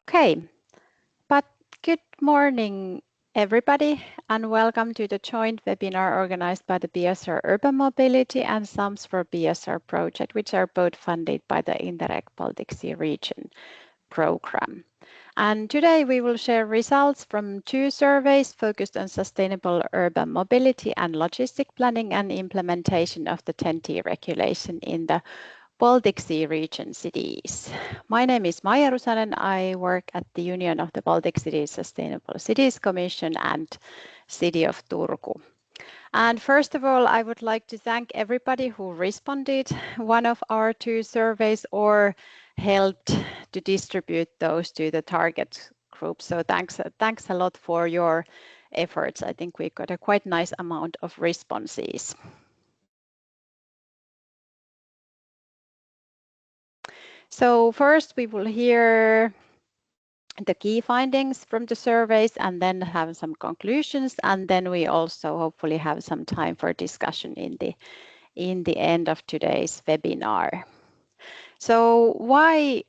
Okay, but good morning, everybody, and welcome to the joint webinar organized by the BSR Urban Mobility and SUMPs for BSR project, which are both funded by the Interreg Baltic Sea Region program. And today we will share results from two surveys focused on sustainable urban mobility and logistic planning and implementation of the TEN-T regulation in the Baltic Sea Region cities. My name is Maija Rusanen. I work at the Union of the Baltic Cities Sustainable Cities Commission and City of Turku. And first of all, I would like to thank everybody who responded one of our two surveys or helped to distribute those to the target group. So thanks a lot for your efforts. I think we got a quite nice amount of responses. So first we will hear the key findings from the surveys and then have some conclusions, and then we also hopefully have some time for discussion in the end of today's webinar. So why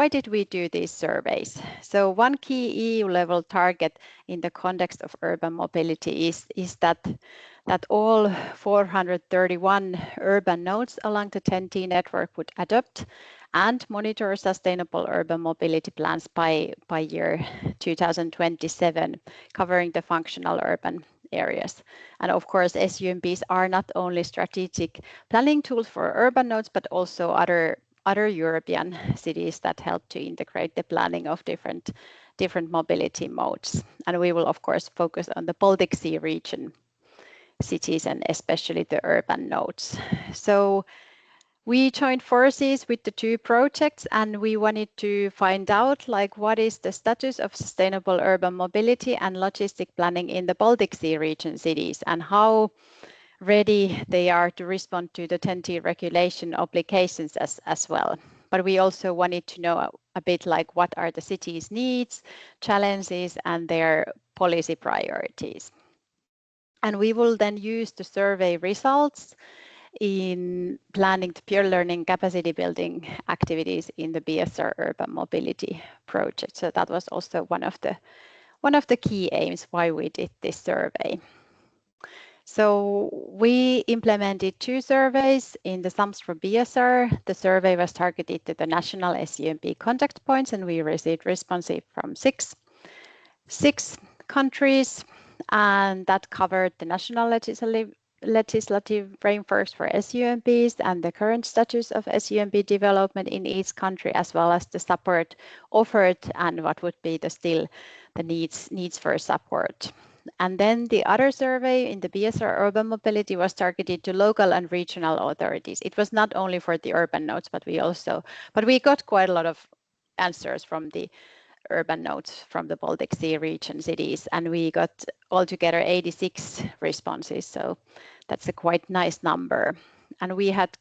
did we do these surveys? So one key EU level target in the context of urban mobility is that all 431 urban nodes along the TEN-T network would adopt and monitor sustainable urban mobility plans by year 2027, covering the functional urban areas. And of course, SUMPs are not only strategic planning tools for urban nodes, but also other European cities that help to integrate the planning of different mobility modes. And we will, of course, focus on the Baltic Sea region cities and especially the urban nodes. So we joined forces with the two projects and we wanted to find out what is the status of sustainable urban mobility and logistic planning in the Baltic Sea region cities and how ready they are to respond to the TEN-T regulation obligations as well. But we also wanted to know a bit what are the cities' needs, challenges, and their policy priorities. And we will then use the survey results in planning the peer learning capacity building activities in the BSR Urban Mobility project. So that was also one of the key aims why we did this survey. So we implemented two surveys in the SUMPs for BSR. The survey was targeted to the national SUMP contact points, and we received responses from six countries, and that covered the national legislative frameworks for SUMPs and the current status of SUMP development in each country, as well as the support offered and what would be the needs for support. And then the other survey in the BSR Urban Mobility was targeted to local and regional authorities. It was not only for the urban nodes, but we got quite a lot of answers from the urban nodes from the Baltic Sea region cities, and we got altogether 86 responses. So that's a quite nice number. And we had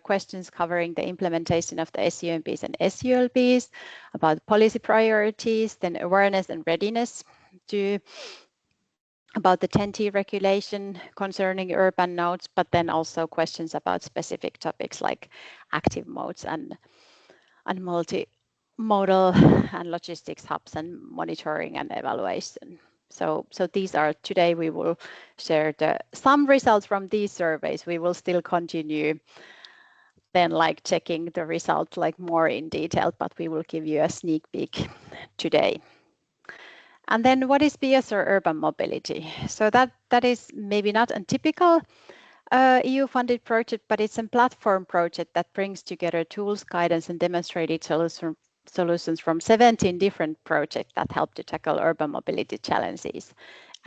questions covering the implementation of the SUMPs and SULPs, about policy priorities, then awareness and readiness about the TEN-T regulation concerning urban nodes, but then also questions about specific topics like active modes and multimodal and logistics hubs and monitoring and evaluation. So these are today we will share some results from these surveys. We will still continue then checking the results more in detail, but we will give you a sneak peek today. And then what is BSR Urban Mobility? So that is maybe not a typical EU-funded project, but it's a platform project that brings together tools, guidance, and demonstrated solutions from 17 different projects that help to tackle urban mobility challenges.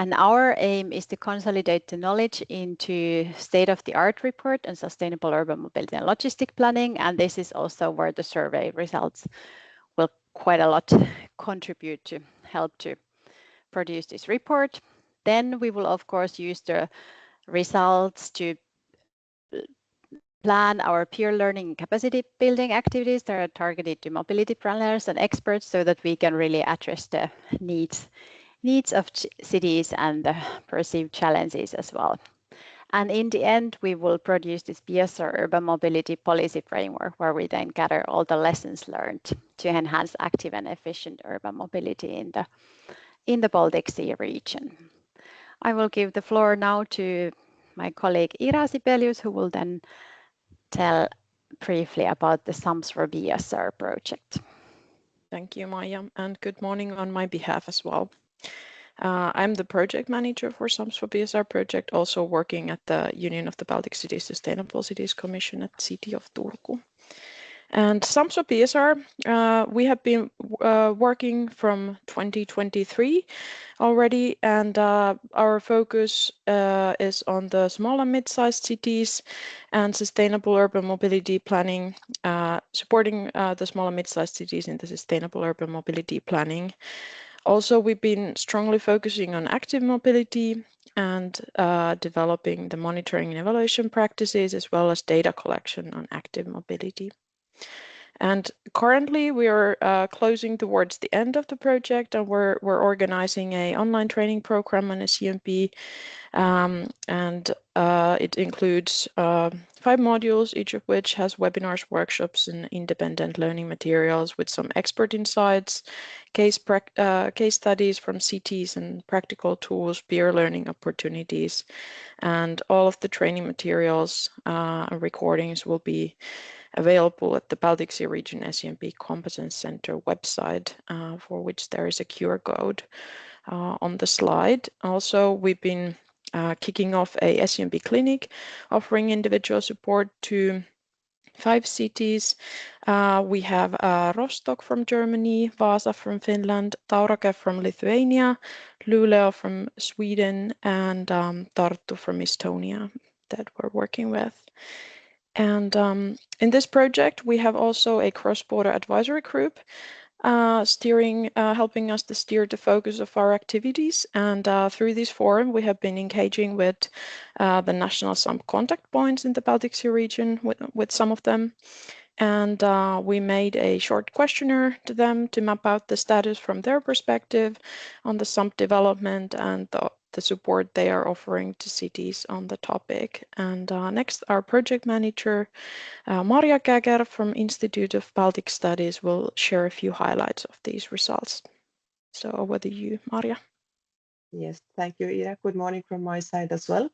And our aim is to consolidate the knowledge into state-of-the-art report on sustainable urban mobility and logistic planning. And this is also where the survey results will quite a lot contribute to help to produce this report. Then we will, of course, use the results to plan our peer learning capacity building activities that are targeted to mobility planners and experts so that we can really address the needs of cities and the perceived challenges as well. And in the end, we will produce this BSR Urban Mobility Policy Framework, where we then gather all the lessons learned to enhance active and efficient urban mobility in the Baltic Sea region. I will give the floor now to my colleague Ira Sibelius, who will then tell briefly about the SUMPs for BSR project. Thank you, Maija, and good morning on my behalf as well. I'm the project manager for SUMPs for BSR project, also working at the Union of the Baltic Cities Sustainable Cities Commission at City of Turku. And SUMPs for BSR, we have been working from 2023 already, and our focus is on the small and mid-sized cities and sustainable urban mobility planning, supporting the small and mid-sized cities in the sustainable urban mobility planning. Also, we've been strongly focusing on active mobility and developing the monitoring and evaluation practices, as well as data collection on active mobility. And currently we are closing towards the end of the project, and we're organizing an online training program on a SUMP, and it includes 5 modules, each of which has webinars, workshops, and independent learning materials with some expert insights, case studies from cities, and practical tools, peer learning opportunities. And all of the training materials and recordings will be available at the Baltic Sea Region SUMP Competence Center website, for which there is a QR code on the slide. Also, we've been kicking off a SUMP clinic, offering individual support to 5 cities. We have Rostock from Germany, Vaasa from Finland, Tauragė from Lithuania, Luleå from Sweden, and Tartu from Estonia that we're working with. And in this project, we have also a cross-border advisory group helping us to steer the focus of our activities. And through this forum, we have been engaging with the national SUMP contact points in the Baltic Sea region with some of them. And we made a short questionnaire to them to map out the status from their perspective on the SUMP development and the support they are offering to cities on the topic. And next, our project manager, Marja Käger from Institute of Baltic Studies, will share a few highlights of these results. So over to you, Marja. Yes, thank you, Ira. Good morning from my side as well.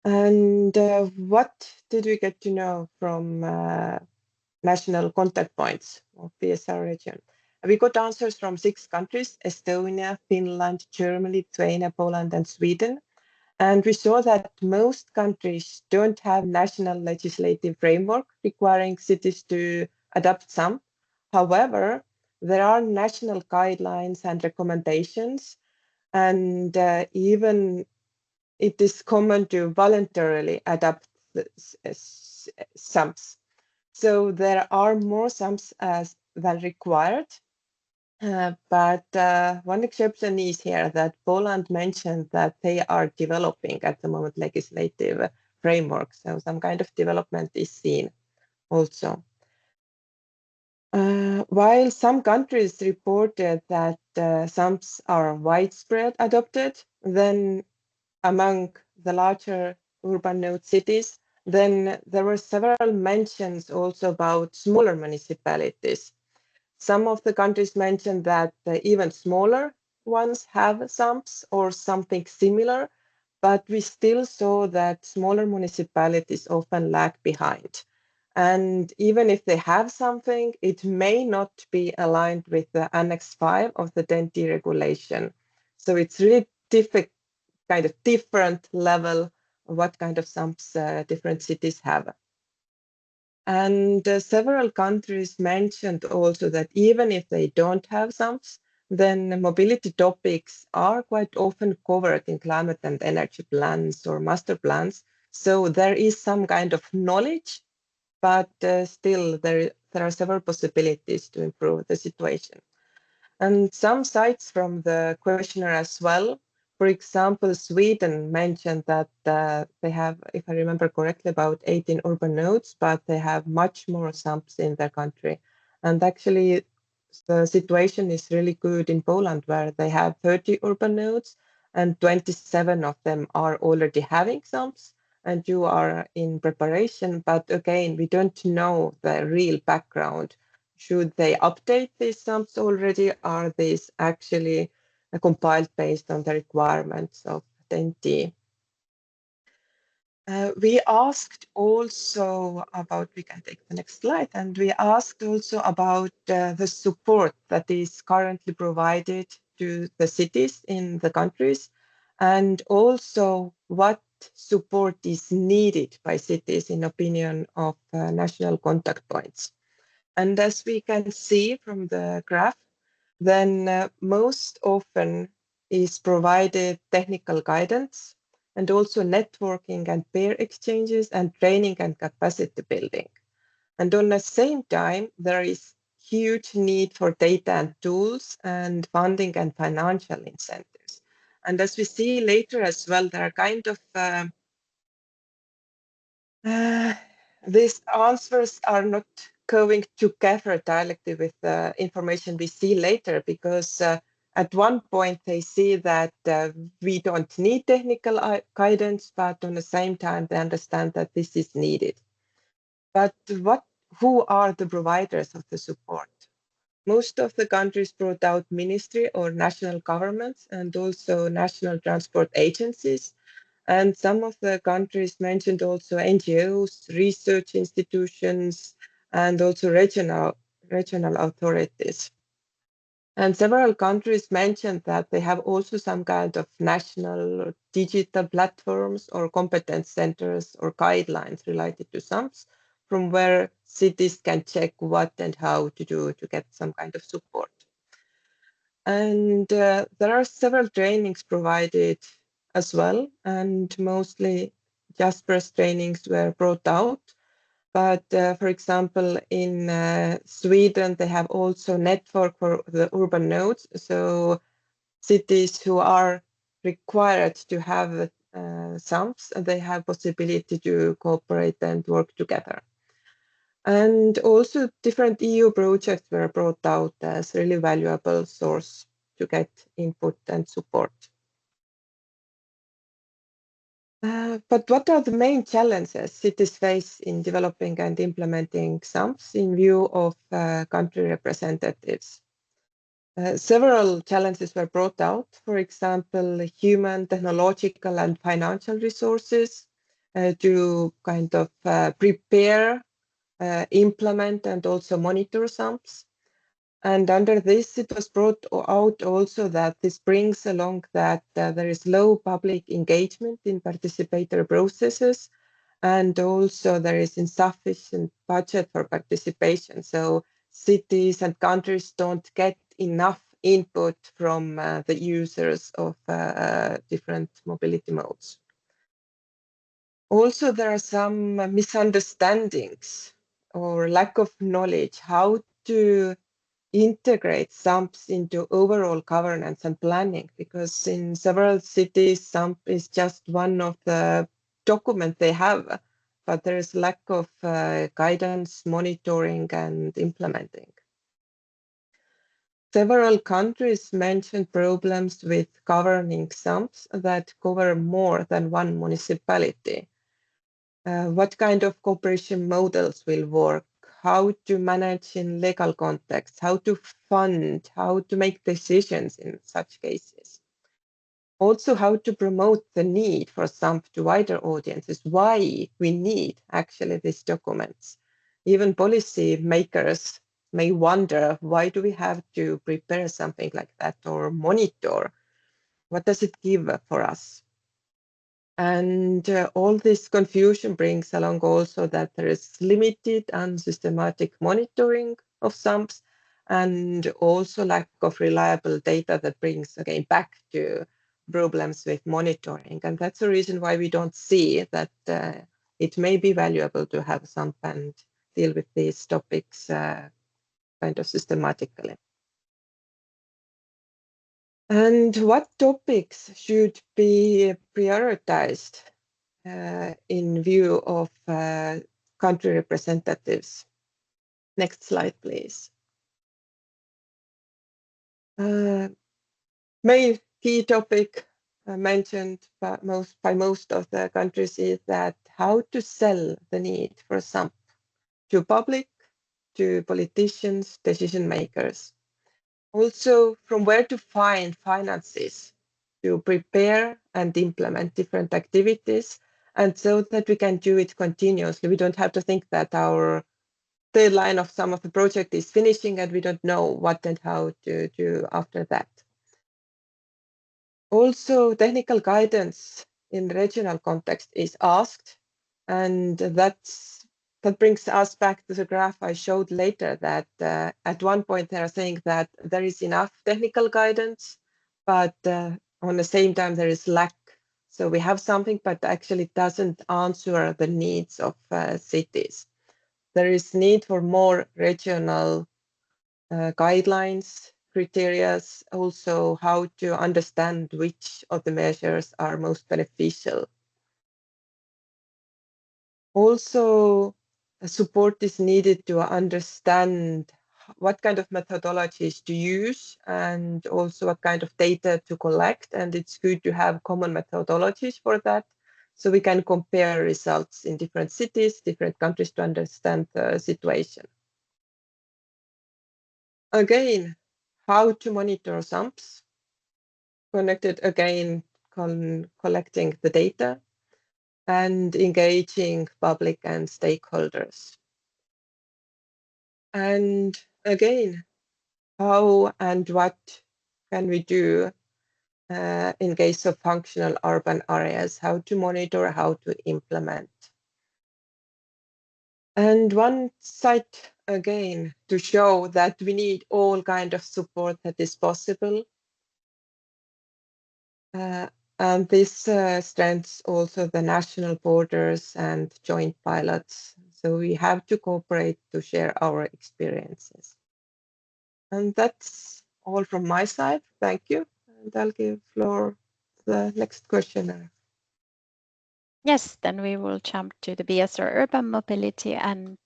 And what did we get to know from national contact points of BSR region? We got answers from 6 countries: Estonia, Finland, Germany, Lithuania, Poland, and Sweden. And we saw that most countries don't have national legislative framework requiring cities to adopt SUMP. However, there are national guidelines and recommendations, and even it is common to voluntarily adopt SUMPs. So there are more SUMPs than required. But one exception is here that Poland mentioned that they are developing at the moment legislative framework. So some kind of development is seen also. While some countries reported that SUMPs are widespread adopted, then among the larger urban node cities, then there were several mentions also about smaller municipalities. Some of the countries mentioned that even smaller ones have SUMPs or something similar, but we still saw that smaller municipalities often lag behind. And even if they have something, it may not be aligned with the Annex 5 of the TEN-T regulation. So it's really kind of different level of what kind of SUMPs different cities have. And several countries mentioned also that even if they don't have SUMPs, then mobility topics are quite often covered in climate and energy plans or master plans. So there is some kind of knowledge, but still there are several possibilities to improve the situation. And some sites from the questionnaire as well. For example, Sweden mentioned that they have, if I remember correctly, about 18 urban nodes, but they have much more SUMPs in their country. And actually, the situation is really good in Poland, where they have 30 urban nodes, and 27 of them are already having SUMPs, and you are in preparation. But again, we don't know the real background. Should they update these SUMPs already? Are these actually compiled based on the requirements of the NT? We asked also about, we can take the next slide, and we asked also about the support that is currently provided to the cities in the countries, and also what support is needed by cities in opinion of national contact points. And as we can see from the graph, then most often is provided technical guidance and also networking and peer exchanges and training and capacity building. And on the same time, there is huge need for data and tools and funding and financial incentives. And as we see later as well, there are kind of these answers are not going together directly with the information we see later, because at one point they see that we don't need technical guidance, but on the same time they understand that this is needed. But who are the providers of the support? Most of the countries brought out ministry or national governments and also national transport agencies. And some of the countries mentioned also NGOs, research institutions, and also regional authorities. And several countries mentioned that they have also some kind of national digital platforms or competence centers or guidelines related to SUMPs, from where cities can check what and how to do to get some kind of support. And there are several trainings provided as well, and mostly Jasper's trainings were brought out. But for example, in Sweden, they have also network for the urban nodes. So cities who are required to have SUMPs, they have possibility to cooperate and work together. And also different EU projects were brought out as really valuable source to get input and support. But what are the main challenges cities face in developing and implementing SUMPs in view of country representatives? Several challenges were brought out, for example, human, technological, and financial resources to kind of prepare, implement, and also monitor SUMPs. And under this, it was brought out also that this brings along that there is low public engagement in participatory processes, and also there is insufficient budget for participation. So cities and countries don't get enough input from the users of different mobility modes. Also, there are some misunderstandings or lack of knowledge how to integrate SUMPs into overall governance and planning, because in several cities, SUMP is just one of the documents they have, but there is lack of guidance, monitoring, and implementing. Several countries mentioned problems with governing SUMPs that cover more than one municipality. What kind of cooperation models will work? How to manage in legal context, how to fund, how to make decisions in such cases. Also, how to promote the need for SUMP to wider audiences, why we need actually these documents. Even policy makers may wonder, why do we have to prepare something like that or monitor? What does it give for us? And all this confusion brings along also that there is limited and systematic monitoring of SUMPs, and also lack of reliable data that brings again back to problems with monitoring. And that's the reason why we don't see that it may be valuable to have SUMP and deal with these topics kind of systematically. And what topics should be prioritized in view of country representatives? Next slide, please. Main key topic mentioned by most of the countries is that how to sell the need for SUMP to public, to politicians, decision makers. Also, from where to find finances to prepare and implement different activities, and so that we can do it continuously. We don't have to think that our deadline of some of the project is finishing and we don't know what and how to do after that. Also, technical guidance in regional context is asked, and that brings us back to the graph I showed later that at one point they are saying that there is enough technical guidance, but on the same time there is lack. So we have something, but actually it doesn't answer the needs of cities. There is need for more regional guidelines, criteria, also how to understand which of the measures are most beneficial. Also, support is needed to understand what kind of methodologies to use and also what kind of data to collect. And it's good to have common methodologies for that, so we can compare results in different cities, different countries to understand the situation. Again, how to monitor SUMPs, connected again, collecting the data and engaging public and stakeholders. And again, how and what can we do in case of functional urban areas, how to monitor, how to implement. And one side again to show that we need all kind of support that is possible. And this strengthens also the national borders and joint pilots. So we have to cooperate to share our experiences. And that's all from my side. Thank you. And I'll give floor to the next questioner. Yes, then we will jump to the BSR Urban Mobility, and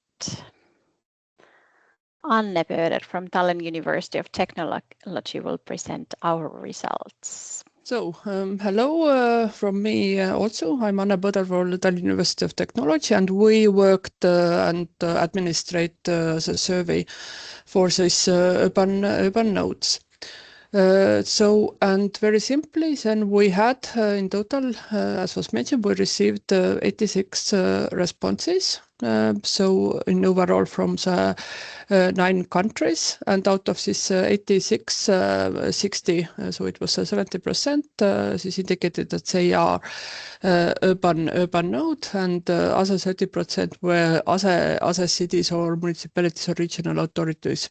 Anne Böder from Tallinn University of Technology will present our results. So, hello from me also. I'm Anne Böder from Tallinn University of Technology, and we worked and administrate the survey for this urban nodes. And very simply, then we had in total, as was mentioned, we received 86 responses. So in overall from the 9 countries, and out of this 86, 60, so it was 70%, this indicated that they are urban node, and other 30% were other cities or municipalities or regional authorities.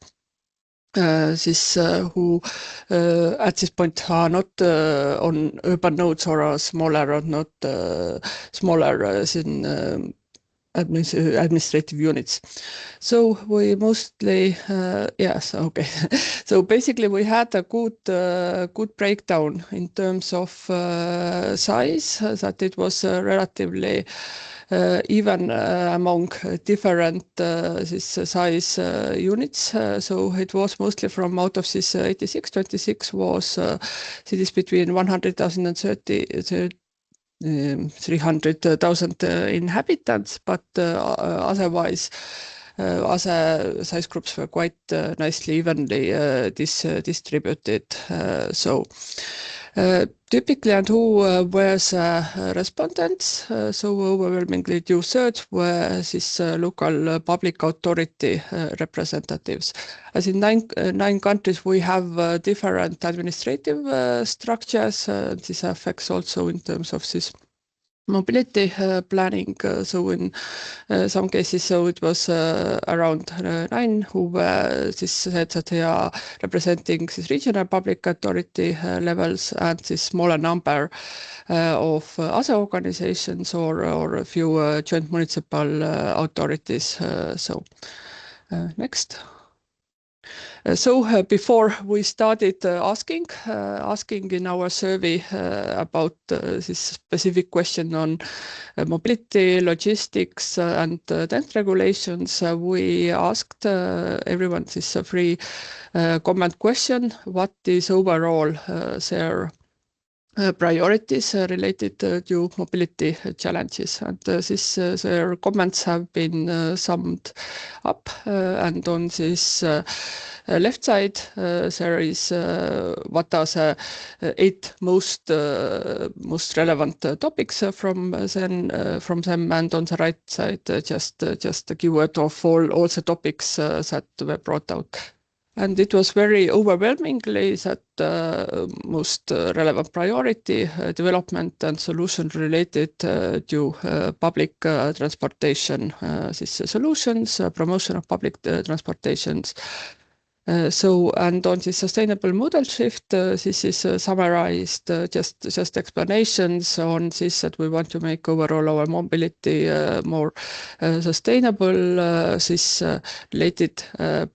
Who at this point are not on urban nodes or are smaller or not smaller in administrative units. So we mostly, yes, okay. So basically we had a good breakdown in terms of size, that it was relatively even among different this size units. So it was mostly from out of this 86, 26 was cities between 100,000 and 300,000 inhabitants, but otherwise other size groups were quite nicely evenly distributed. Typically, and who were the respondents? So overwhelmingly 2/3 were these local public authority representatives. As in nine countries, we have different administrative structures. This affects also in terms of this mobility planning. So in some cases, so it was around 9 who said that they are representing this regional public authority levels, and this smaller number of other organizations or a few joint municipal authorities. Next. So before we started asking in our survey about this specific question on mobility, logistics, and tent regulations, we asked everyone this free comment question: what is overall their priorities related to mobility challenges, and their comments have been summed up, and on this left side there is what are the 8 most relevant topics from them, and on the right side just a keyword of all the topics that were brought out. And it was very overwhelmingly that most relevant priority development and solution related to public transportation solutions, promotion of public transportations. And on the sustainable modal shift, this is summarized just explanations on this, that we want to make overall our mobility more sustainable, this related,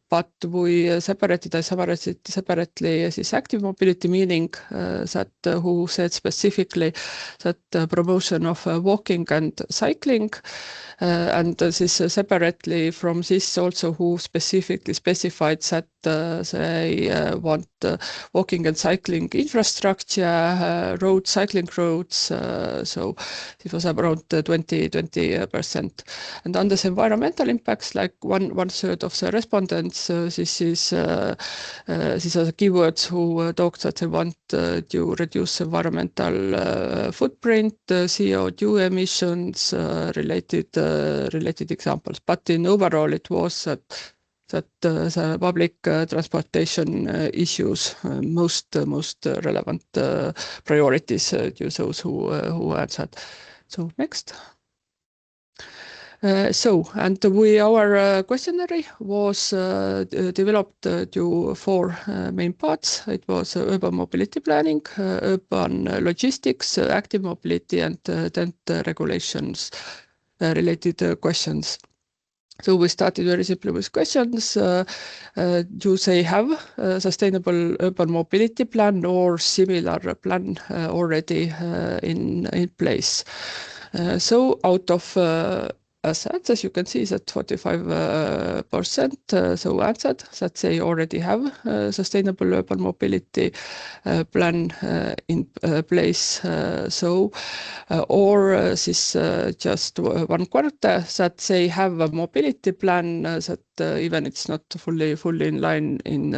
but we separated separately this active mobility, meaning that who said specifically that promotion of walking and cycling, and this separately from this also who specifically specified that they want walking and cycling infrastructure, cycling roads, so it was around 20%. And on this environmental impacts, like one third of the respondents, these are the keywords who talked that they want to reduce environmental footprint, CO2 emissions, related examples. But in overall, it was that the public transportation issues most relevant priorities to those who answered. So next. Our questionnaire was developed to 4 main parts. It was urban mobility planning, urban logistics, active mobility, and tent regulations related questions. So we started very simply with questions. Do they have a sustainable urban mobility plan or similar plan already in place? So out of as you can see that 45% so answered that they already have a sustainable urban mobility plan in place. Or this just 1/4 that they have a mobility plan that even it's not fully in line in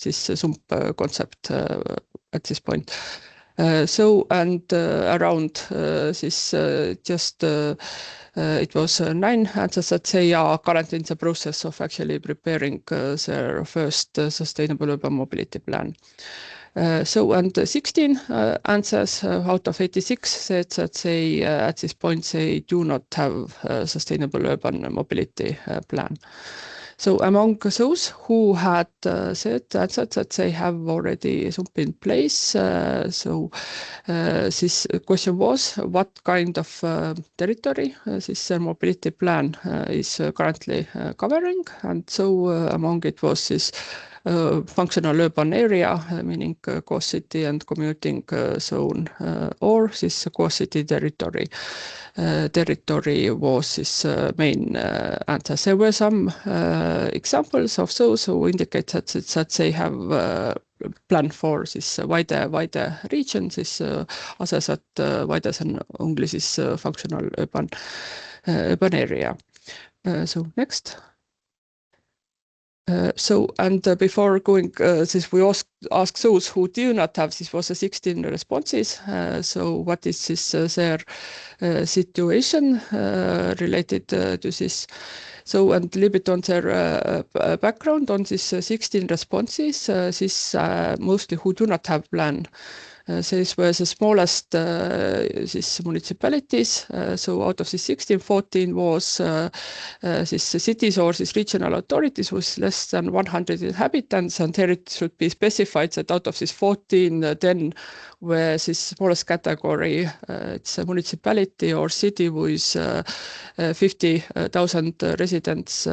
this SUMP concept at this point. Around this it was 9 answers that they are currently in the process of actually preparing their first sustainable urban mobility plan. 16 answers out of 86 said that they at this point they do not have a sustainable urban mobility plan. So among those who had answered that they have already something in place, this question was what kind of territory this mobility plan is currently covering, and so among it was this functional urban area, meaning core city and commuting zone, or this core city territory. Territory was this main answer. There were some examples of those who indicate that they have plan for this wider region, this others that wider than only this functional urban area. So next. Before going, since we asked those who do not have, this was 16 responses. So what is this their situation related to this? So and a little bit on their background on this 16 responses. This mostly who do not have plan. These were the smallest these municipalities. So out of the 16, 14 was these cities or these regional authorities with less than 100 inhabitants, and here it should be specified that out of these 14, 10 were this smallest category. It's a municipality or city with 50,000 residents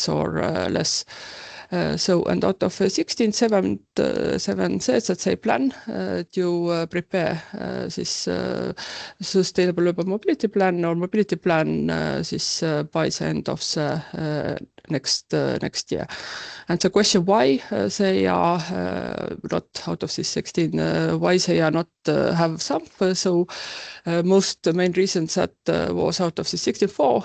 or less. And out of 16, 7 says that they plan to prepare this sustainable urban mobility plan or mobility plan this by the end of the next year. And the question why they are not out of this 16, why they are not have SUMP. So most main reasons that was out of the 64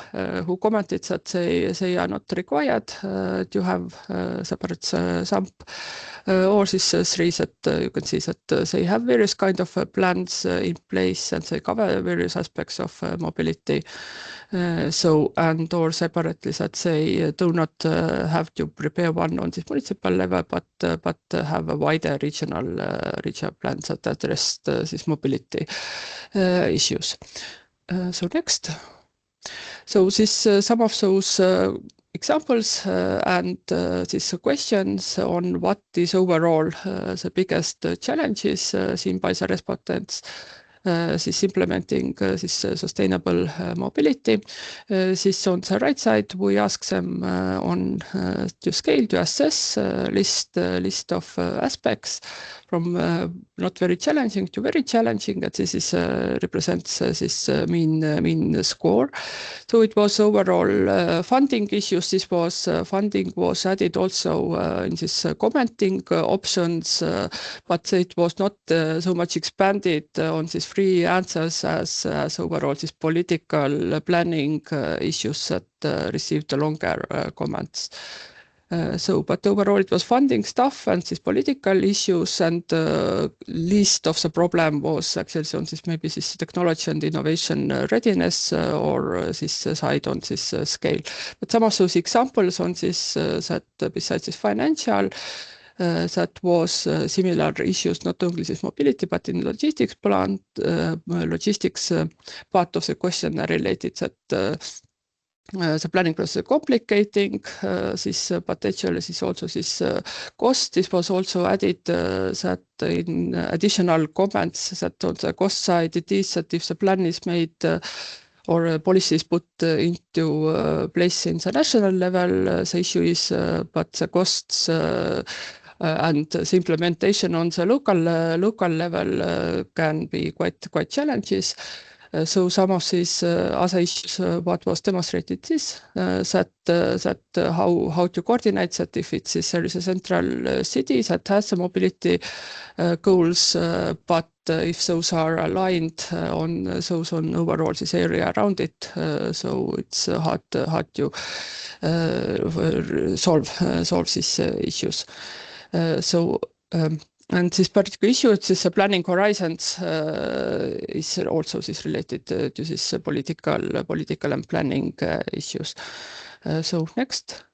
who commented that they are not required to have separate SUMP. Or these three that you can see that they have various kind of plans in place and they cover various aspects of mobility. So and or separately that they do not have to prepare one on this municipal level, but have a wider regional plans that address these mobility issues. So next. So this some of those examples and these questions on what is overall the biggest challenges seen by the respondents. This implementing this sustainable mobility. This on the right side, we ask them on to scale to assess list of aspects from not very challenging to very challenging. That this is represents this mean score. So it was overall funding issues. This was funding was added also in this commenting options, but it was not so much expanded on these free answers as overall this political planning issues that received the longer comments. But overall it was funding stuff and these political issues, and least of the problem was actually on this maybe this technology and innovation readiness or this side on this scale. But some of those examples on this that besides this financial, that was similar issues, not only this mobility, but in logistics plant, logistics part of the question related that the planning process complicating this potentially this also this cost. This was also added that in additional comments that on the cost side it is that if the plan is made or policies put into place in the national level, the issue is but the costs and the implementation on the local level can be quite challenges. So some of these other issues, what was demonstrated is that how to coordinate that if there is a central city that has the mobility goals, but if those are aligned on those on overall this area around it, so it's hard to solve these issues. And this particular issue, this planning horizons, is also this related to this political and planning issues. So next.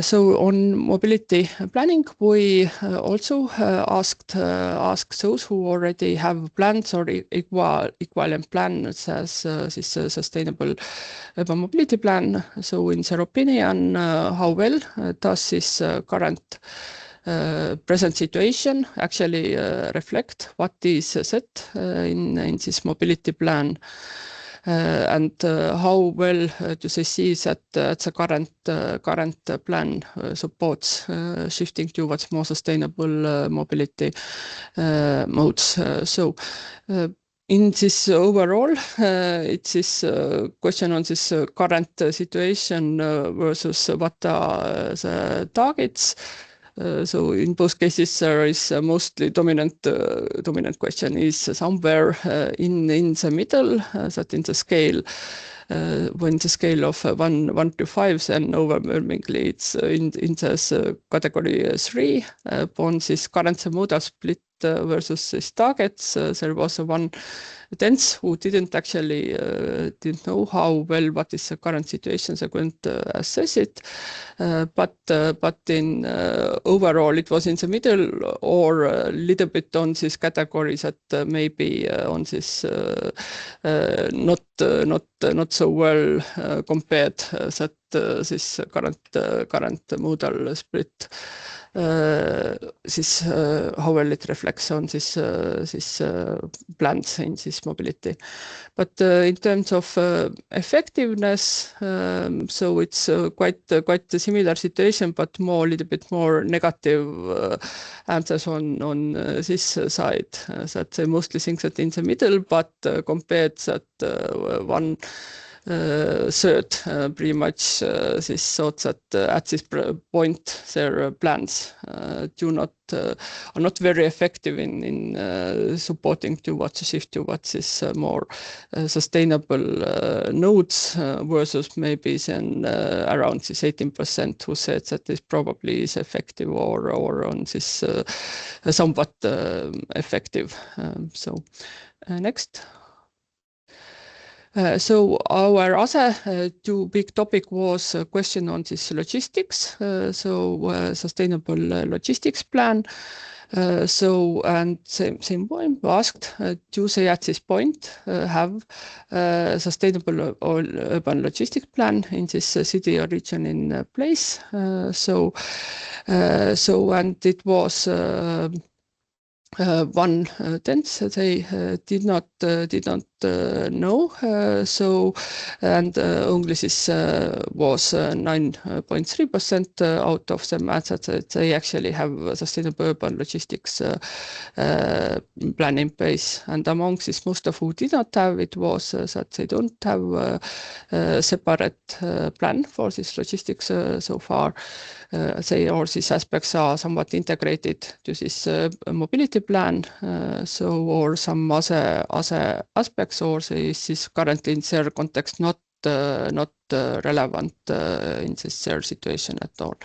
So on mobility planning, we also asked those who already have plans or equivalent plans as this sustainable urban mobility plan. So in their opinion, how well does this current present situation actually reflect what is set in this mobility plan, and how well do they see that the current plan supports shifting towards more sustainable mobility modes. In this overall, it's this question on this current situation versus what are the targets. So in both cases, there is mostly dominant question is somewhere in the middle, that in the scale, when the scale of 1 to 5, then overwhelmingly it's in this category 3. Upon this current modal split versus this targets, there was one tenth who didn't actually didn't know how well what is the current situation, they couldn't assess it, but in overall it was in the middle or a little bit on this category that maybe on this not so well compared that this current modal split. This how well it reflects on this plans in this mobility, but in terms of effectiveness, so it's quite a similar situation, but a little bit more negative answers on this side. That they mostly think that in the middle, but compared that one third pretty much this thought that at this point their plans are not very effective in supporting towards a shift towards this more sustainable nodes versus maybe then around this 18% who said that this probably is effective or on this somewhat effective. Next. So our other two big topic was a question on this logistics, sustainable logistics plan. And same point asked, do they at this point have sustainable or urban logistics plan in this city or region in place? And it was 1/10 they did not know. And only this was 9.3% out of them answered that they actually have sustainable urban logistics plan in place. And among this, most of who did not have it was that they don't have a separate plan for this logistics so far. All these aspects are somewhat integrated to this mobility plan, or some other aspects, or this is currently in their context not relevant in their situation at all.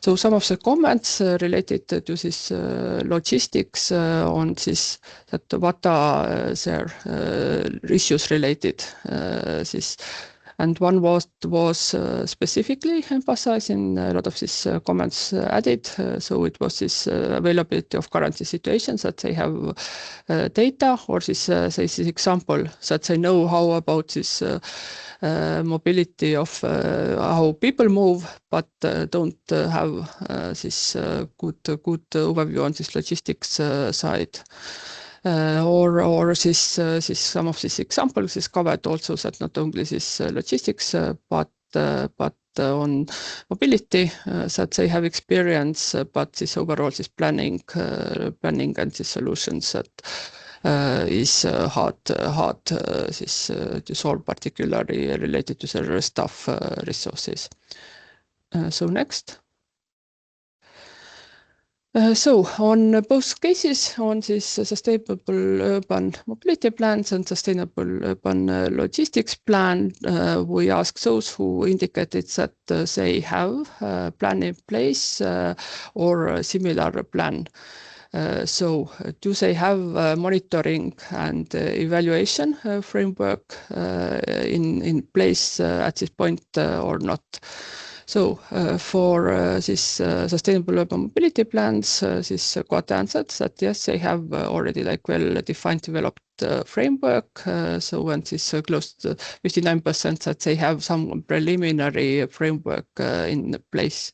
So some of the comments related to this logistics on this, that what are their issues related this. And one was specifically emphasizing a lot of these comments added. So it was this availability of current situations, that they have data, or this example that they know how about this mobility of how people move, but don't have this good overview on this logistics side. Or some of these examples is covered also that not only this logistics, but on mobility that they have experience, but this overall this planning and the solutions that is hard to solve, particularly related to the staff resources. So next. So on both cases, on this sustainable urban mobility plans and sustainable urban logistics plan, we asked those who indicated that they have a plan in place or a similar plan. So do they have a monitoring and evaluation framework in place at this point or not? So for this sustainable urban mobility plans, this got answered that yes, they have already well-defined, developed framework. So when this close to 59% that they have some preliminary framework in place.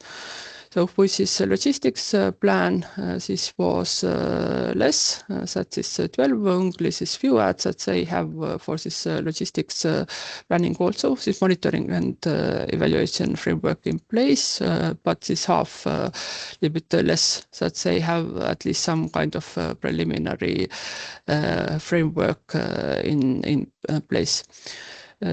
So with this logistics plan, this was less, that is 12, only this few ads that they have for this logistics planning also, this monitoring and evaluation framework in place, but this half a little bit less, that they have at least some kind of preliminary framework in place.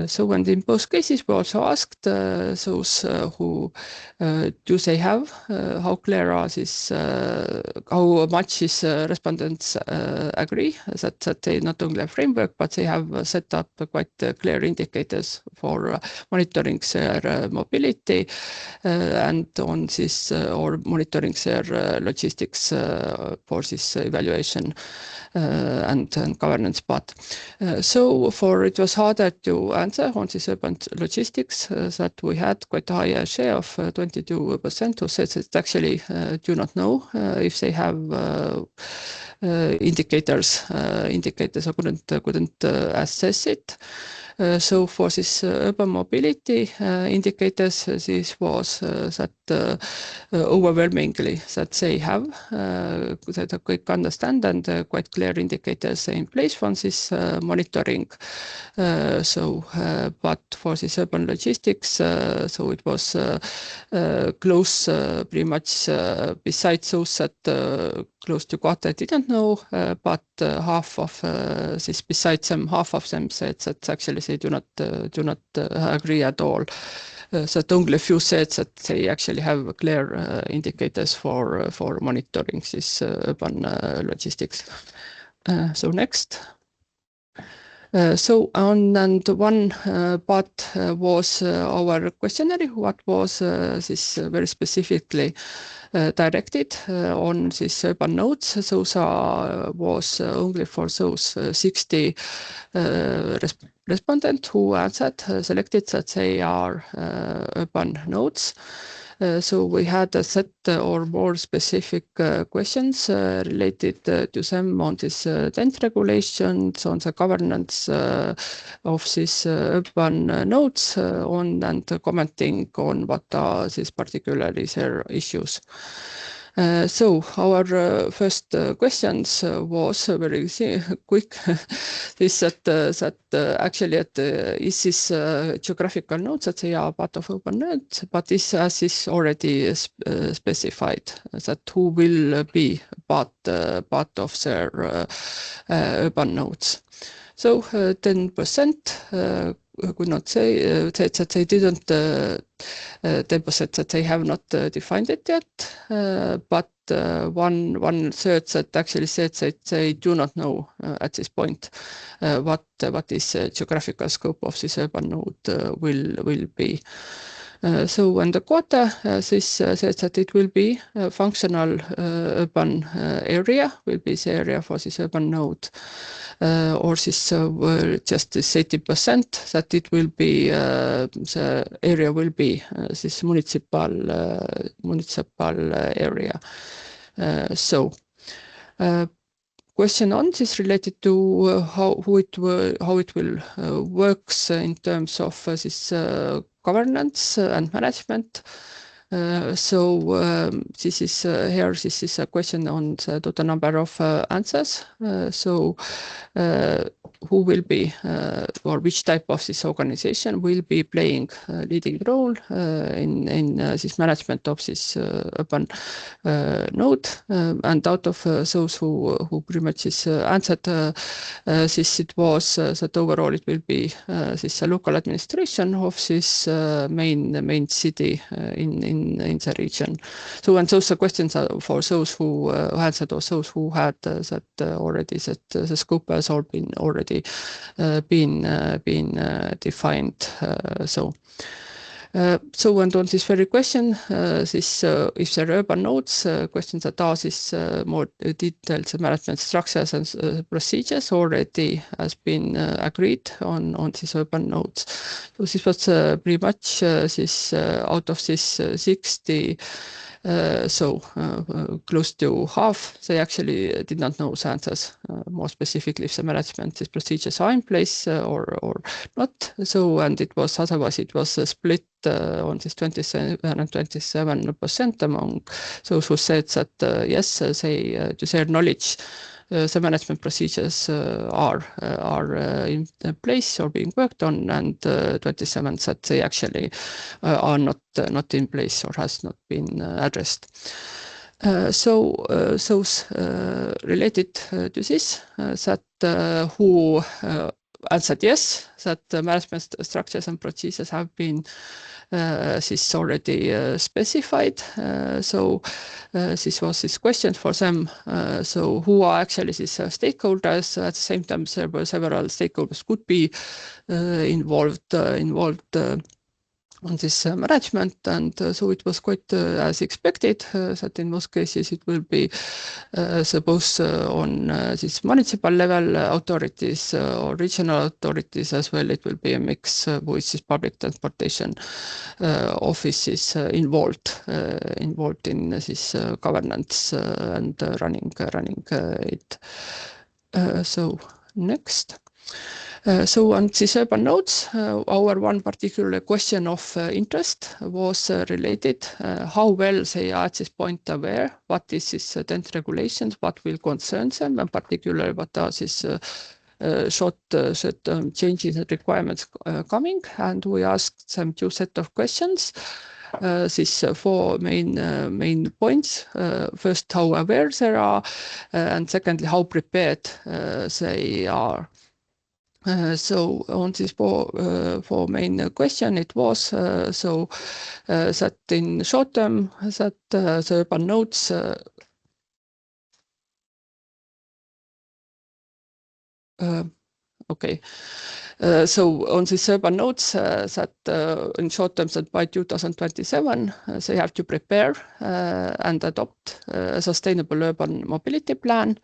So and in both cases, we also asked those who do they have, how clear are this, how much is respondents agree that they not only have framework, but they have set up quite clear indicators for monitoring their mobility and on this or monitoring their logistics for this evaluation and governance part. So it was harder to answer on this urban logistics that we had quite a high share of 22% who said that actually do not know if they have indicators or couldn't assess it. So for this urban mobility indicators, this was that overwhelmingly that they have that a quick understand and quite clear indicators in place from this monitoring. But for this urban logistics, so it was close pretty much besides those that close to quarter didn't know, but half of this, besides them, half of them said that actually they do not agree at all. That only a few said that they actually have clear indicators for monitoring this urban logistics. So next. So and one part was our questionnaire, what was this very specifically directed on these urban nodes. Those was only for those 60 respondents who answered, selected that they are urban nodes. So we had a set or more specific questions related to them on this tent regulations, on the governance of these urban nodes, and commenting on what are these particularly their issues. So our first questions was very quick. This that actually is this geographical nodes that they are part of urban nodes, but this as is already specified that who will be part of their urban nodes. So 10% could not say that they didn't. 10% that they have not defined it yet, but one third that actually said that they do not know at this point what is geographical scope of this urban node will be. So when the quarter this says that it will be a functional urban area, will be the area for this urban node, or this just this 80% that it will be the area will be this municipal area. So question on this related to how it will works in terms of this governance and management. So this is here. This is a question on the total number of answers. So who will be or which type of this organization will be playing a leading role in this management of this urban node, and out of those who pretty much is answered this, it was that overall it will be this local administration of this main city in the region. So and those are questions for those who answered, or those who had that already that the scope has all been already been defined. So and on this very question, this if there are urban nodes, questions that are this more detailed management structures and procedures already has been agreed on these urban nodes. So this was pretty much this out of this 60. So close to half, they actually did not know the answers, more specifically if the management these procedures are in place or not. So, and it was otherwise it was split on this 27 and 27% among those who said that yes, they to their knowledge the management procedures are in place or being worked on, and 27 that they actually are not in place or has not been addressed. So those related to this that who answered yes, that the management structures and procedures have been this already specified. So this was this question for them. So who are actually these stakeholders? At the same time, there were several stakeholders could be involved on this management, and so it was quite as expected that in most cases it will be both on this municipal level authorities or regional authorities as well. It will be a mix with this public transportation offices involved in this governance and running it. So next. So on these urban nodes, our one particular question of interest was related how well they are at this point aware what is this tent regulations, what will concern them, and particularly what are these short-term changes and requirements coming. And we asked them two set of questions. these four main points. First, how aware they are, and secondly, how prepared they are. So on this four main question, it was that in short term that the urban nodes okay. So on these urban nodes that in short term that by 2027 they have to prepare and adopt a sustainable urban mobility plan.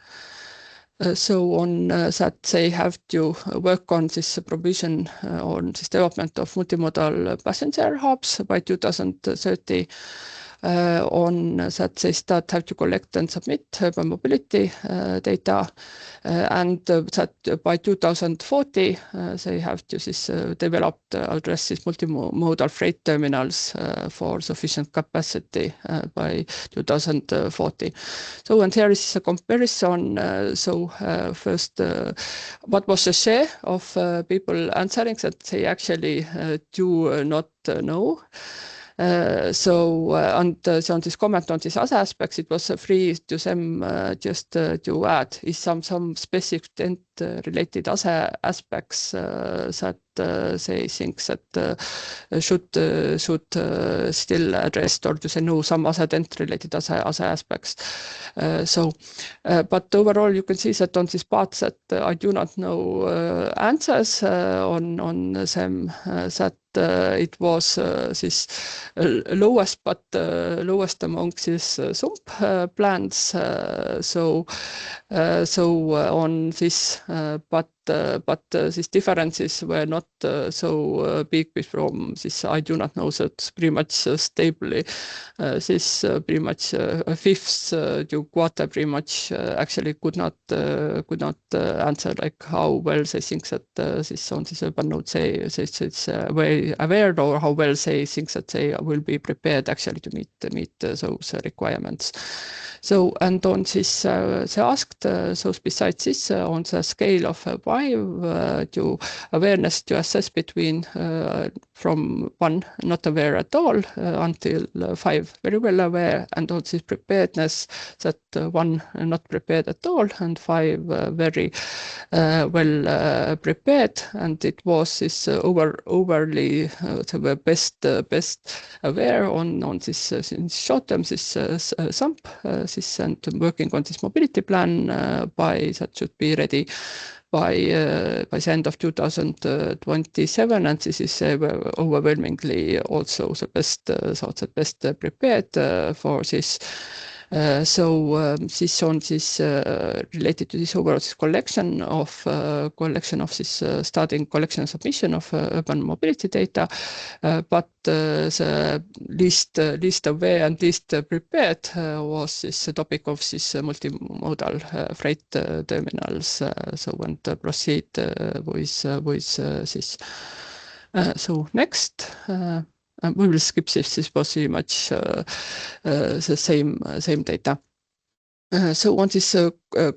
So on that they have to work on this provision on this development of multimodal passenger hubs by 2030. On that they have to collect and submit urban mobility data, and that by 2040 they have to develop address these multimodal freight terminals for sufficient capacity by 2040. So and here is a comparison. First, what was the share of people answering that they actually do not know. On this comment on these other aspects, it was free to them just to add is some specific related other aspects that they think that should still addressed, or do they know some other related other aspects. But overall you can see that on this part that I do not know answers on them, that it was this lowest lowest among these SUMP plans. On this, but these differences were not so big from this. I do not know that pretty much stably. This pretty much a fifth to quarter pretty much actually could not answer like how well they think that this on this urban node it's very aware, or how well they think that they will be prepared actually to meet those requirements. So and on this they asked so besides this on the scale of 5 to awareness to assess between from 1 not aware at all until 5 very well aware, and on this preparedness that 1 not prepared at all and 5 very well prepared, and it was this overly the best aware on this in short term this SUMP this and working on this mobility plan by that should be ready by the end of 2027, and this is overwhelmingly also the best prepared for this. This on this related to this overall collection of this starting collection and submission of urban mobility data, but the least aware and least prepared was this topic of this multimodal freight terminals. And proceed with this. Next. We will skip this was pretty much the same data. So on these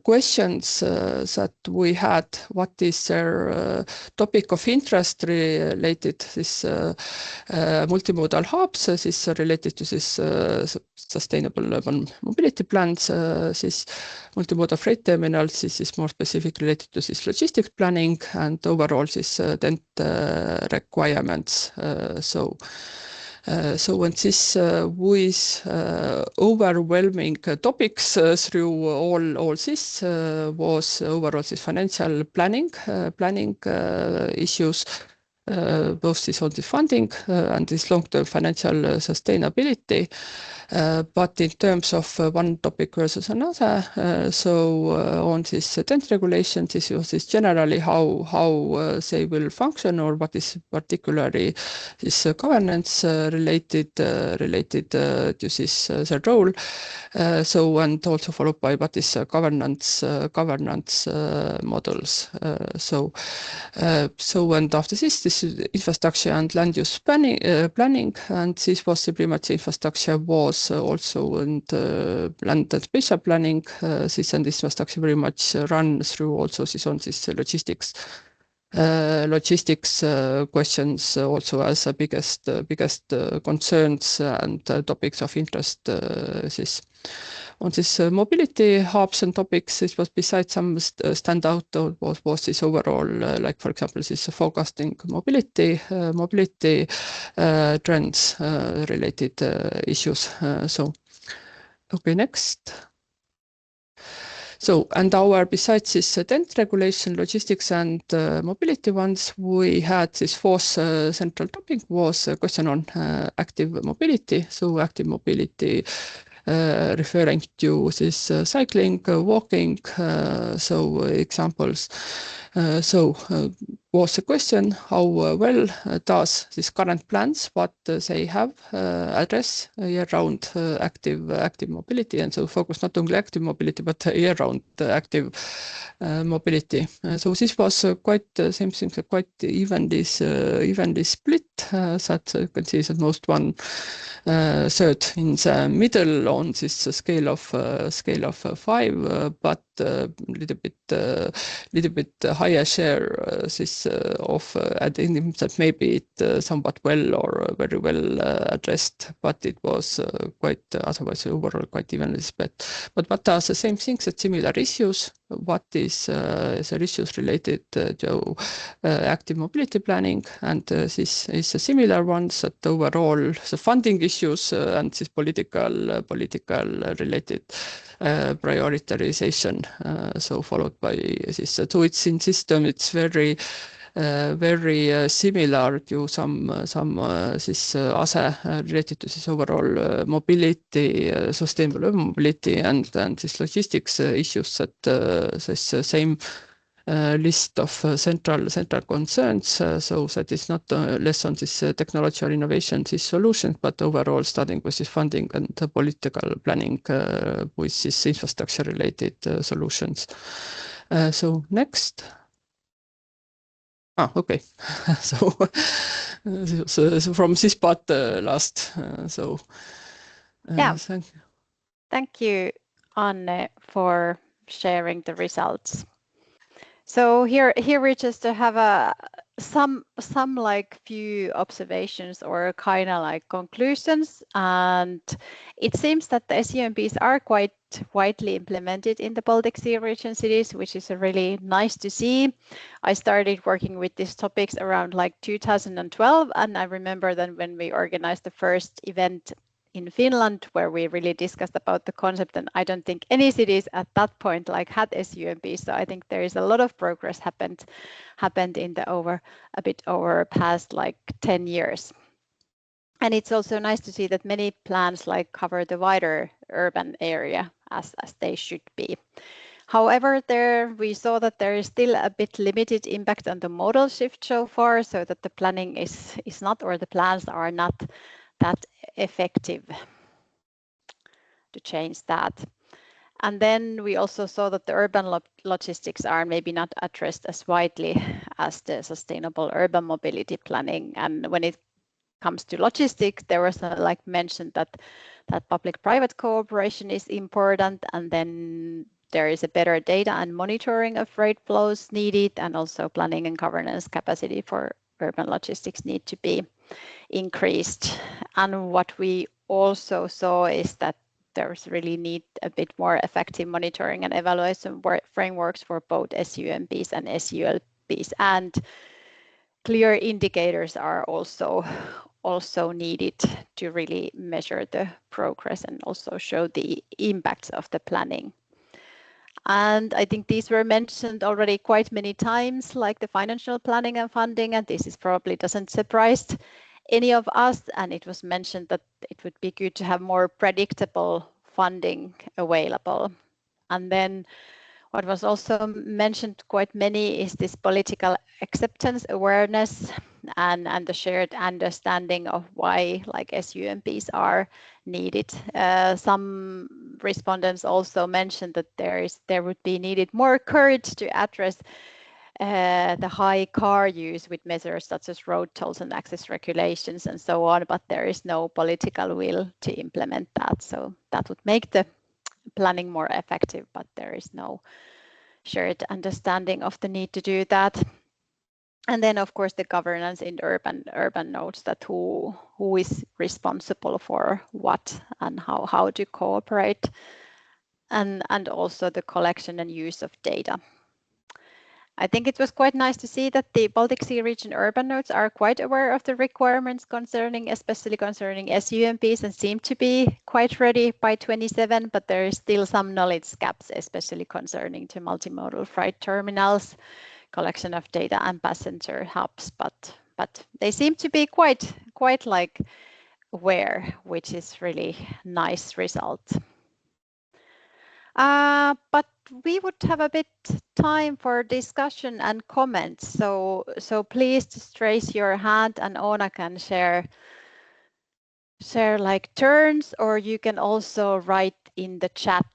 questions that we had, what is their topic of interest related this multimodal hubs, this is related to this sustainable urban mobility plans, this multimodal freight terminals, this is more specific related to this logistics planning and overall this tent requirements. When this with overwhelming topics through all this was overall this financial planning issues, both this on the funding and this long-term financial sustainability. But in terms of one topic versus another, on this tent regulation, this was generally how they will function, or what is particularly this governance related to this their role. And also followed by what is governance models. And after this infrastructure and land use planning, and this was pretty much infrastructure was also and land and spatial planning. This and infrastructure very much run through also this on this logistics logistics questions also as biggest concerns and topics of interest. This on this mobility hubs and topics, this was besides some standout was this overall, like for example, this forecasting mobility trends related issues. So, okay, next. So, and our, besides this tent regulation, logistics and mobility ones, we had this fourth central topic was a question on active mobility. So active mobility referring to this cycling, walking, so examples. Was a question how well does this current plans what they have address year-round active mobility, and so focus not only active mobility but year-round active mobility. So this was quite same thing, quite evenly split. That you can see that most one third in the middle on this scale of 5, but little bit higher share this of adding that maybe it somewhat well or very well addressed, but it was quite otherwise overall quite evenly split. But what are the same things, that similar issues? What is the issues related to active mobility planning, and this is a similar ones, that overall the funding issues and this political related prioritization, so followed by this. So it's in system, it's very similar to some this ASE related to this overall mobility, sustainable mobility, and this logistics issues, that this same list of central concerns. So that is not less on this technology or innovation, these solutions, but overall starting with this funding and political planning with this infrastructure related solutions. So next. Okay. so from this part last. Yeah. Thank you. Thank you, Anne, for sharing the results. So here we just have some like few observations or kind of like conclusions, and it seems that the SUMPs are quite widely implemented in the Baltic Sea region cities, which is really nice to see. I started working with these topics around like 2012, and I remember then when we organized the first event in Finland, where we really discussed about the concept, and I don't think any cities at that point like had SUMP. So I think there is a lot of progress happened in the over past like 10 years. And it's also nice to see that many plans like cover the wider urban area as they should be. However, there we saw that there is still a bit limited impact on the modal shift so far, so that the planning is not, or the plans are not that effective to change that. And then we also saw that the urban logistics are maybe not addressed as widely as the sustainable urban mobility planning. And when it comes to logistics, there was like mentioned that public-private cooperation is important, and then there is a better data and monitoring of freight flows needed, and also planning and governance capacity for urban logistics need to be increased. And what we also saw is that there's really need a bit more effective monitoring and evaluation frameworks for both SUMPs and SULPs, and clear indicators are also needed to really measure the progress and also show the impacts of the planning. And I think these were mentioned already quite many times, like the financial planning and funding, and this is probably doesn't surprise any of us. And it was mentioned that it would be good to have more predictable funding available. And then what was also mentioned quite many is this political acceptance, awareness, and the shared understanding of why like SUMPs are needed. Some respondents also mentioned that there would be needed more courage to address the high car use with measures such as road tolls and access regulations and so on, but there is no political will to implement that. So that would make the planning more effective, but there is no shared understanding of the need to do that. And then, of course, the governance in urban nodes, that who is responsible for what and how to cooperate, and also the collection and use of data. I think it was quite nice to see that the Baltic Sea region urban nodes are quite aware of the requirements especially concerning SUMPs, and seem to be quite ready by 27, but there is still some knowledge gaps, especially concerning to multimodal freight terminals, collection of data and passenger hubs, but they seem to be quite like aware, which is really nice result. But we would have a bit time for discussion and comments, so please just raise your hand and Oona can share like turns, or you can also write in the chat.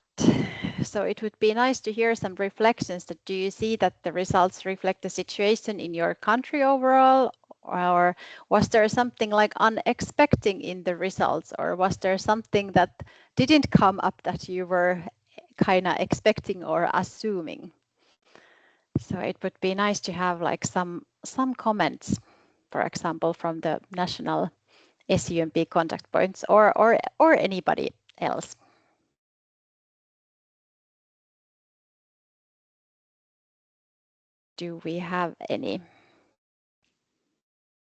So it would be nice to hear some reflections. That do you see that the results reflect the situation in your country overall, or was there something like unexpected in the results, or was there something that didn't come up that you were kind of expecting or assuming? So it would be nice to have like some comments, for example, from the national SUMP contact points, or anybody else. Do we have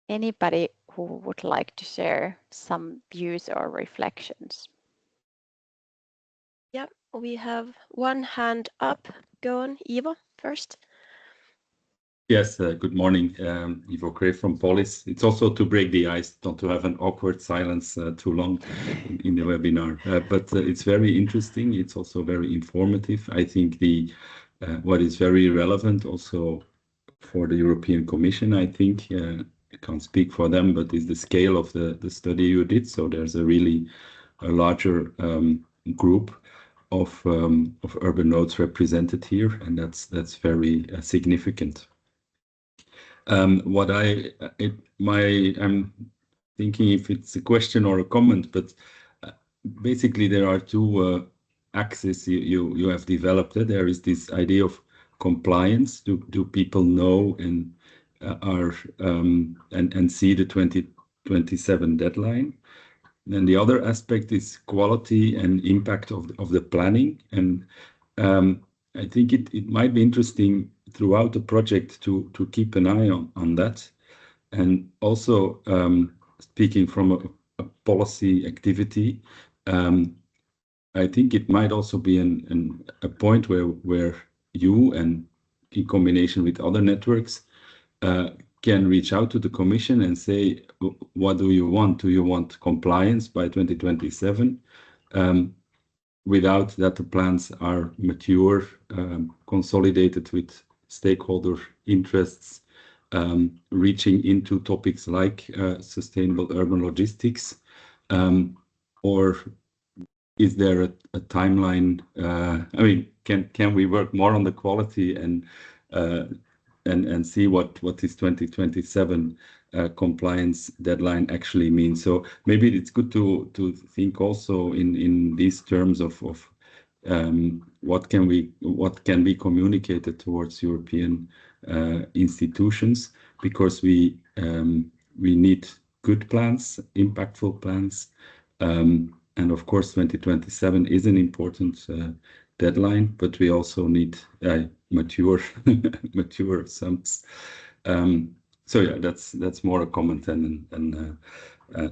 anybody who would like to share some views or reflections? Yeah, we have one hand up. Go on, Ivo, first. Yes, good morning. Ivo Krey from Polis. It's also to break the ice, not to have an awkward silence too long in the webinar. But it's very interesting. It's also very informative. I think what is very relevant also for the European Commission, I think, I can't speak for them, but is the scale of the study you did. So there's a larger group of urban nodes represented here, and that's very significant. I'm thinking if it's a question or a comment, but basically there are two axes you have developed. There is this idea of compliance. Do people know and and see the 2027 deadline? And the other aspect is quality and impact of the planning. And I think it might be interesting throughout the project to keep an eye on that. And also speaking from a policy activity, I think it might also be a point where you, and in combination with other networks, can reach out to the Commission and say, what do you want? Do you want compliance by 2027? Without that the plans are mature, consolidated with stakeholder interests, reaching into topics like sustainable urban logistics, or is there a timeline? I mean, can we work more on the quality and see what this 2027 compliance deadline actually means? So maybe it's good to think also in these terms of what can be communicated towards European institutions, because we need good plans, impactful plans, and of course 2027 is an important deadline, but we also need mature SUMPs. So yeah, that's more a comment than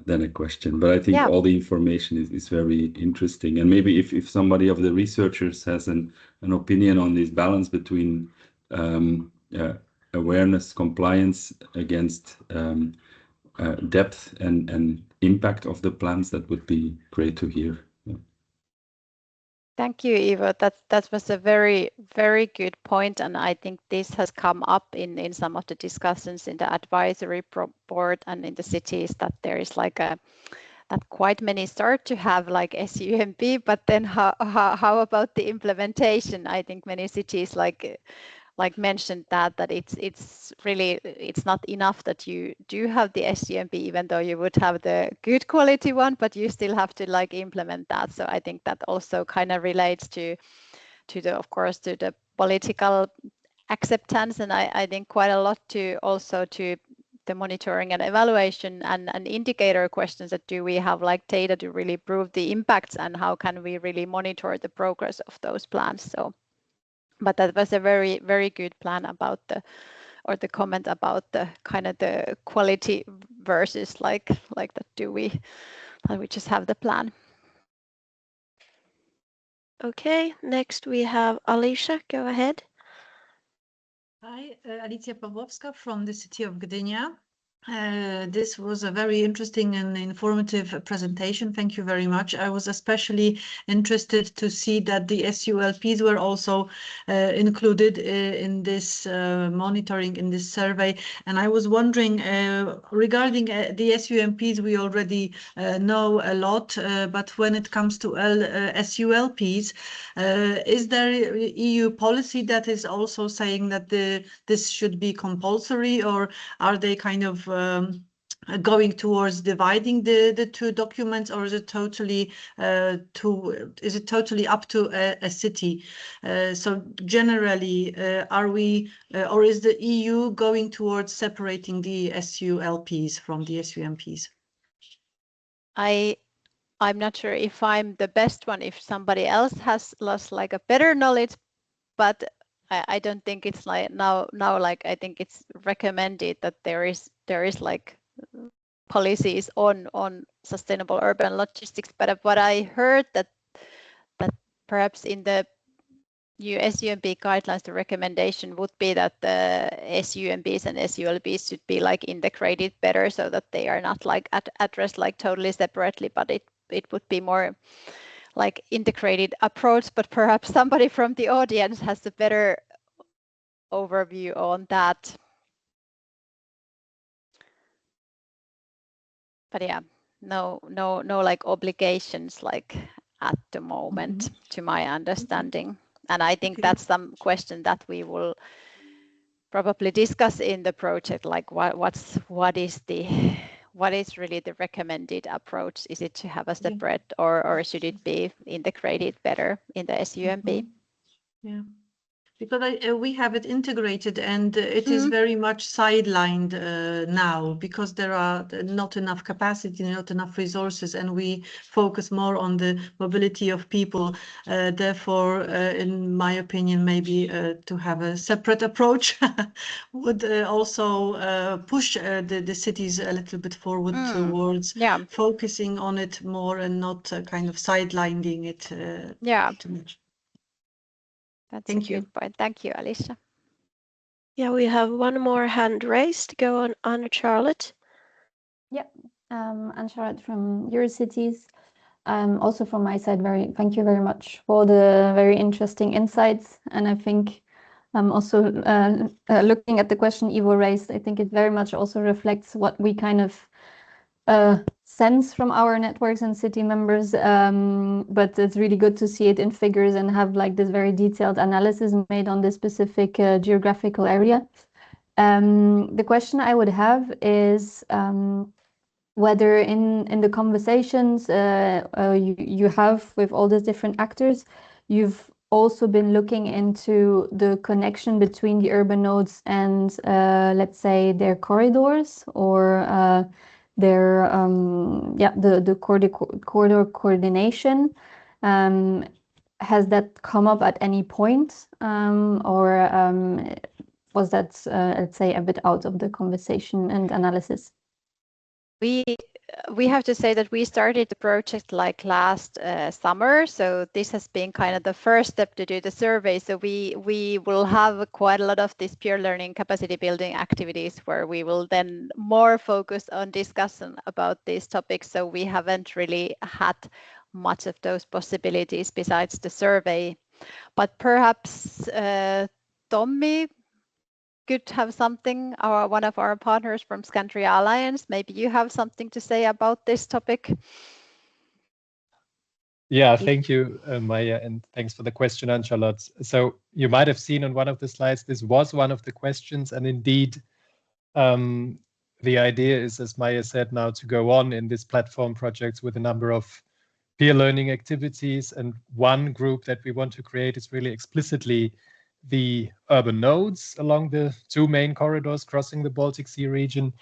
a question. But I think all the information is very interesting. And maybe if somebody of the researchers has an opinion on this balance between awareness, compliance against depth and impact of the plans, that would be great to hear. Yeah. Thank you, Ivo. That was a very, very good point, and I think this has come up in some of the discussions in the advisory board and in the cities, that there is like that quite many start to have like SUMP, but then how about the implementation? I think many cities like mentioned that it's really not enough that you do have the SUMP, even though you would have the good quality one, but you still have to like implement that. So I think that also kind of relates to the, of course, to the political acceptance, and I think quite a lot to also to the monitoring and evaluation and indicator questions, that do we have like data to really prove the impacts, and how can we really monitor the progress of those plans. So, but that was a very, very good plan about the comment about the kind of the quality versus like that do we just have the plan. Okay, next we have Alicia. Go ahead. Hi, Alicja Pawłowska from the city of Gdynia. This was a very interesting and informative presentation. Thank you very much. I was especially interested to see that the SULPs were also included in this monitoring, in this survey. And I was wondering, regarding the SUMPs, we already know a lot, but when it comes to SULPs, is there EU policy that is also saying that this should be compulsory, or are they kind of going towards dividing the two documents, or is it totally up to a city? So generally, are we or is the EU going towards separating the SULPs from the SUMPs? I'm not sure if I'm the best one, if somebody else has lost like a better knowledge, but I don't think it's like now like I think it's recommended that there is like policies on sustainable urban logistics. But what I heard that perhaps in the new SUMP guidelines, the recommendation would be that the SUMPs and SULPs should be like integrated better, so that they are not like addressed like totally separately, but it would be more like integrated approach. But perhaps somebody from the audience has a better overview on that. But yeah, no like obligations like at the moment, to my understanding. And I think that's some question that we will probably discuss in the project, like what is really the recommended approach? Is it to have a separate, or should it be integrated better in the SUMP? Yeah. Because we have it integrated, and it is very much sidelined now, because there are not enough capacity, not enough resources, and we focus more on the mobility of people. Therefore, in my opinion, maybe to have a separate approach would also push the cities a little bit forward towards focusing on it more, and not kind of sidelining it too much. That's a good point. Thank you, Alicia. Yeah, we have one more hand raised. Go on, Anne-Charlotte. Yeah, Anne-Charlotte from Eurocities. Also from my side, thank you very much for the very interesting insights. And I think also looking at the question Ivo raised, I think it very much also reflects what we kind of sense from our networks and city members, but it's really good to see it in figures and have like this very detailed analysis made on this specific geographical area. The question I would have is whether in the conversations you have with all these different actors, you've also been looking into the connection between the urban nodes and let's say their corridors, or their the corridor coordination. Has that come up at any point, or was that let's say a bit out of the conversation and analysis? We have to say that we started the project like last summer, so this has been kind of the first step to do the survey. So we will have quite a lot of these peer learning capacity building activities where we will then more focus on discussion about these topics. So we haven't really had much of those possibilities besides the survey. But perhaps Tommi could have something, one of our partners from Scandria Alliance. Maybe you have something to say about this topic. Yeah, thank you, Maya, and thanks for the question, Anne-Charlotte. So you might have seen on one of the slides, this was one of the questions, and indeed, the idea is, as Maya said, now to go on in this platform projects with a number of peer learning activities, and one group that we want to create is really explicitly the urban nodes along the 2 main corridors crossing the Baltic Sea region.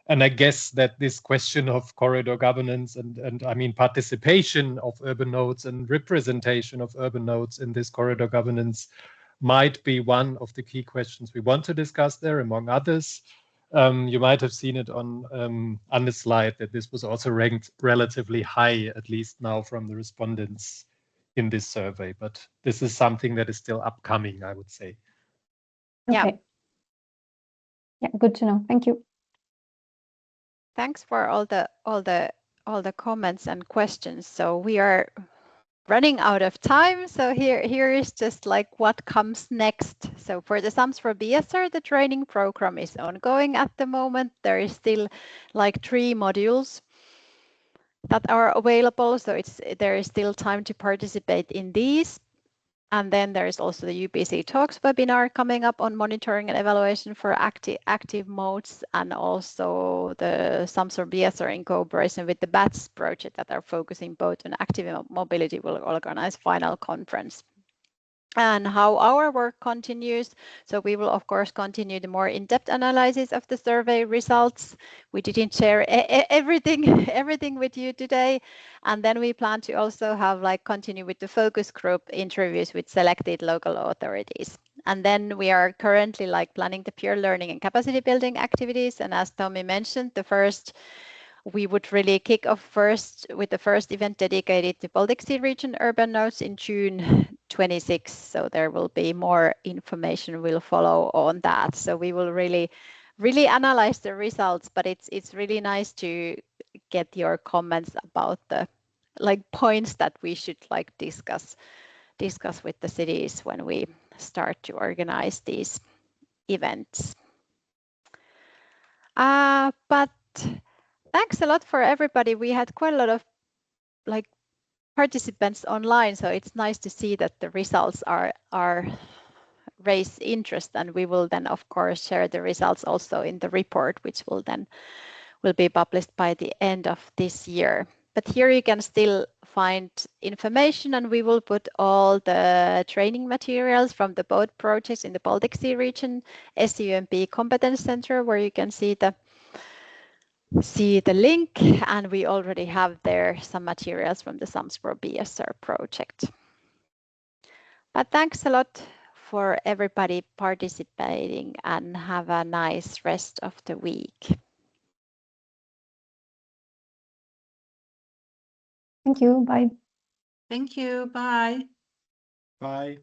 And I guess that this question of corridor governance and I mean participation of urban nodes and representation of urban nodes in this corridor governance might be one of the key questions we want to discuss there, among others. You might have seen it on the slide that this was also ranked relatively high, at least now from the respondents in this survey. But this is something that is still upcoming, I would say. Okay. Yeah, good to know. Thank you. Thanks for all the comments and questions. So we are running out of time. So here is just like what comes next. So for the SUMPs for BSR, the training program is ongoing at the moment. There is still like 3 modules that are available. So there is still time to participate in these. And then there is also the UPC Talks webinar coming up on monitoring and evaluation for active modes, and also the SUMPs for BSR in cooperation with the BATS project that are focusing both on active mobility will organize final conference. And how our work continues. So we will, of course, continue the more in-depth analysis of the survey results. We didn't share everything with you today. And then we plan to also have continue with the focus group interviews with selected local authorities. And then we are currently planning the peer learning and capacity building activities. And as Tommy mentioned, we would really kick off first with the first event dedicated to Baltic Sea Region urban nodes in June 26. So there will be more information will follow on that. So we will really analyze the results, but it's really nice to get your comments about the points that we should discuss with the cities when we start to organize these events. But thanks a lot for everybody. We had quite a lot of participants online, so it's nice to see that the results are raise interest, and we will then of course share the results also in the report, which will be published by the end of this year. But here you can still find information, and we will put all the training materials from the both projects in the Baltic Sea region, SUMP Competence Center, where you can see the link, and we already have there some materials from the SUMPs for BSR project. But thanks a lot for everybody participating, and have a nice rest of the week. Thank you. Bye. Thank you. Bye. Bye.